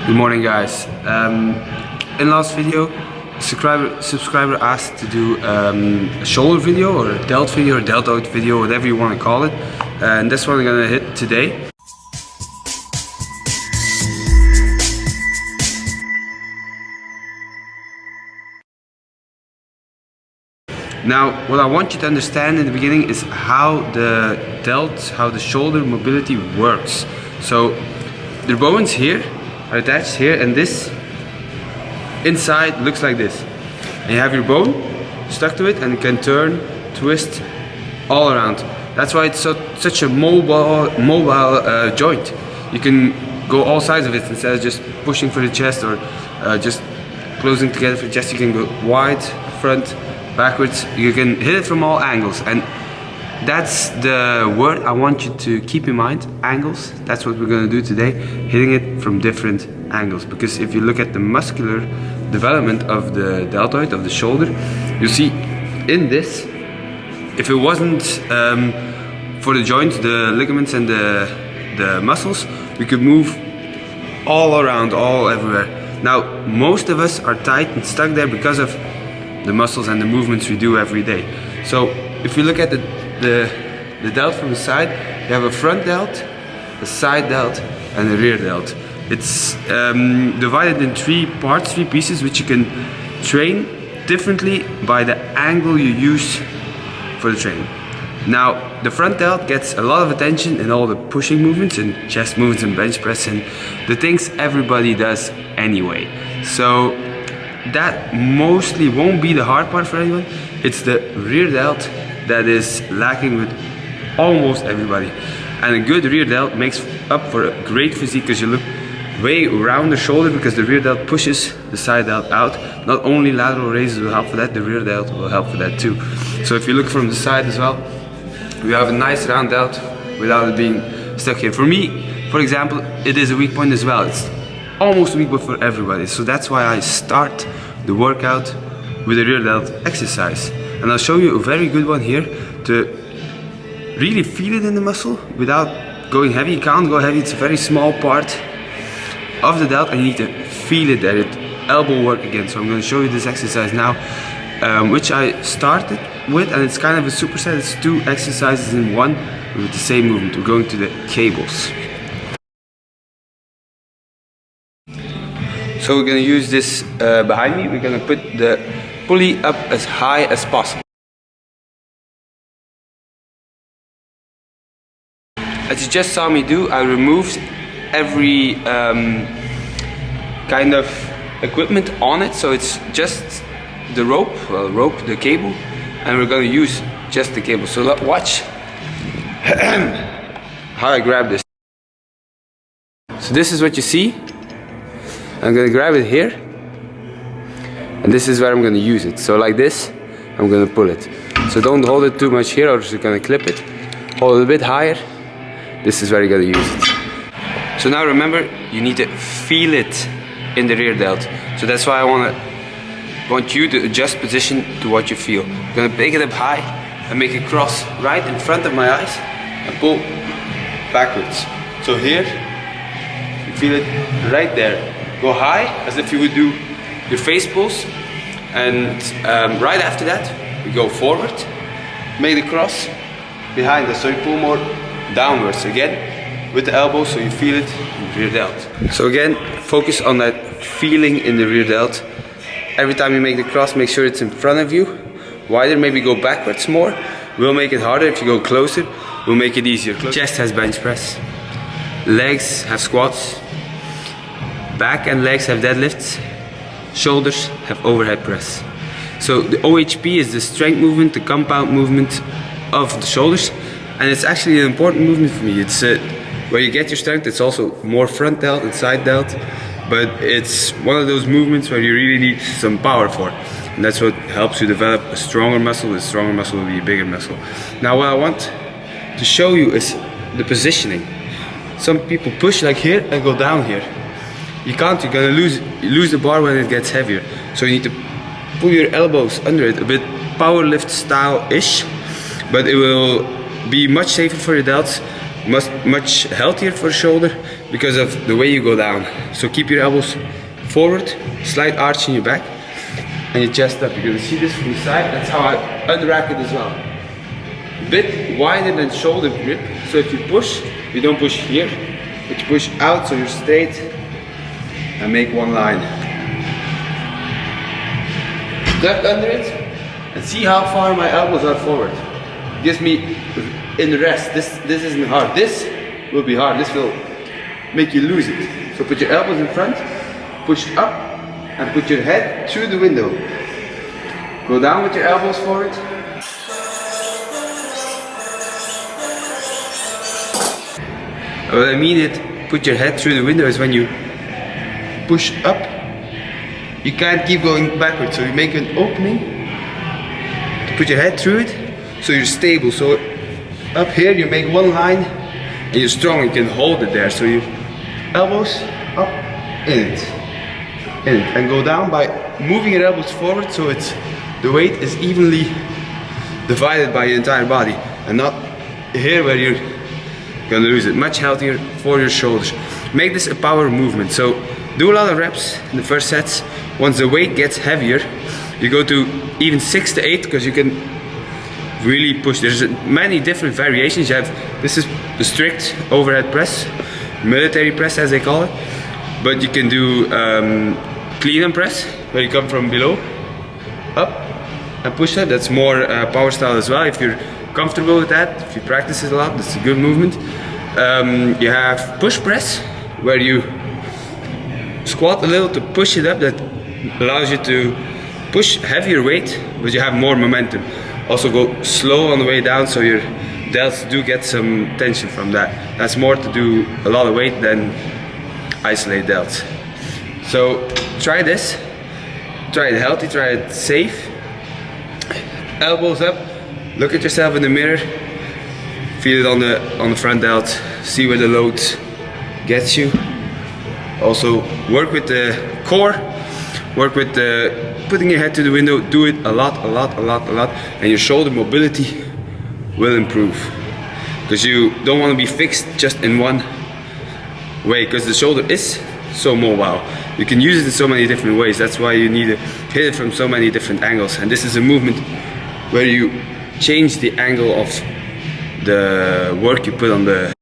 Good morning, guys. In last video, subscriber asked to do a shoulder video or a delt video or deltoid video, whatever you want to call it. And this one I'm gonna hit today. Now, what I want you to understand in the beginning is how the delts, how the shoulder mobility works. So the bones here are attached here, and this inside looks like this. And you have your bone stuck to it, and it can turn, twist all around. That's why it's such a mobile joint. You can go all sides of it instead of just pushing for the chest or just closing together for the chest. You can go wide, front, backwards. You can hit it from all angles, and that's the word I want you to keep in mind, angles. That's what we're going to do today, hitting it from different angles. Because if you look at the muscular development of the deltoid, of the shoulder, you see in this, if it wasn't for the joints, the ligaments and the muscles, we could move all around, all everywhere. Now, most of us are tight and stuck there because of the muscles and the movements we do every day. So if you look at the delt from the side, you have a front delt, a side delt, and a rear delt. It's divided in three parts, three pieces, which you can train differently by the angle you use for the training. Now, the front delt gets a lot of attention in all the pushing movements and chest movements and bench press and the things everybody does anyway. So that mostly won't be the hard part for anyone. It's the rear delt that is lacking with almost everybody. And a good rear delt makes up for a great physique because you look way around the shoulder, because the rear delt pushes the side delt out. Not only lateral raises will help for that, the rear delt will help for that too. So if you look from the side as well, we have a nice round delt without it being stuck here. For me, for example, it is a weak point as well. It's almost a weak point for everybody. So that's why I start the workout with a rear delt exercise. And I'll show you a very good one here to really feel it in the muscle without going heavy. You can't go heavy, it's a very small part of the delt and you need to feel it there, elbow work again. So I'm going to show you this exercise now, which I started with, and it's kind of a superset. It's two exercises in one with the same movement. We're going to the cables. So we're going to use this behind me. We're going to put the pulley up as high as possible. As you just saw me do, I removed every kind of equipment on it, so it's just the rope, the cable, and we're going to use just the cable. So watch how I grab this. So this is what you see. I'm going to grab it here, and this is where I'm going to use it. So like this, I'm going to pull it. So don't hold it too much here or you're going to clip it. Hold it a bit higher. This is where you're going to use it. So now remember, you need to feel it in the rear delt. So that's why I want you to adjust position to what you feel. I'm going to pick it up high and make it cross right in front of my eyes and pull backwards. So here, you feel it right there. Go high as if you would do your face pulls, and right after that we go forward, make the cross behind us, so you pull more downwards again with the elbow, so you feel it in the rear delt. So again, focus on that feeling in the rear delt. Every time you make the cross, make sure it's in front of you, wider, maybe go backwards more. We'll make it harder. If you go closer, we'll make it easier. Chest has bench press, legs have squats, back and legs have deadlifts, shoulders have overhead press. So the OHP is the strength movement, the compound movement of the shoulders, and it's actually an important movement for me. It's where you get your strength. It's also more front delt and side delt, but it's one of those movements where you really need some power for, and that's what helps you develop a stronger muscle. The stronger muscle will be a bigger muscle. Now what I want to show you is the positioning. Some people push like here and go down here. You can't, you're gonna lose the bar when it gets heavier. So you need to pull your elbows under it, a bit power lift style-ish, but it will be much safer for your delts, much healthier for the shoulder, because of the way you go down. So keep your elbows forward, slight arch in your back, and your chest up. You're gonna see this from the side. That's how I unrack it as well. A bit wider than shoulder grip. So if you push, you don't push here, but you push out so you're straight and make one line. Duck under it and see how far my elbows are forward. Gives me in the rest. This isn't hard. This will be hard. This will make you lose it. So put your elbows in front, push up, and put your head through the window. Go down with your elbows forward. What I mean it, put your head through the window is when you push up, you can't keep going backwards. So you make an opening, put your head through it, so you're stable. So up here you make one line and you're strong, you can hold it there. So you elbows up, in it, and go down by moving your elbows forward so it's the weight is evenly divided by your entire body and not here where you're gonna lose it. Much healthier for your shoulders. Make this a power movement. So do a lot of reps in the first sets. Once the weight gets heavier, you go to even 6 to 8 because you can really push. There's many different variations. You have, this is the strict overhead press, military press as they call it. But you can do clean and press, where you come from below, up, and push that. That's more power style as well. If you're comfortable with that, if you practice it a lot, that's a good movement. You have push press, where you squat a little to push it up. That allows you to push heavier weight, but you have more momentum. Also go slow on the way down, so your delts do get some tension from that. That's more to do a lot of weight than isolate delts. So try this. Try it healthy, try it safe. Elbows up. Look at yourself in the mirror. Feel it on the front delt. See where the load gets you. Also work with the core. Work with putting your head to the window. Do it a lot, and your shoulder mobility will improve. Because you don't want to be fixed just in one way. Because the shoulder is so mobile. You can use it in so many different ways. That's why you need to hit it from so many different angles. And this is a movement where you change the angle of the work you put on the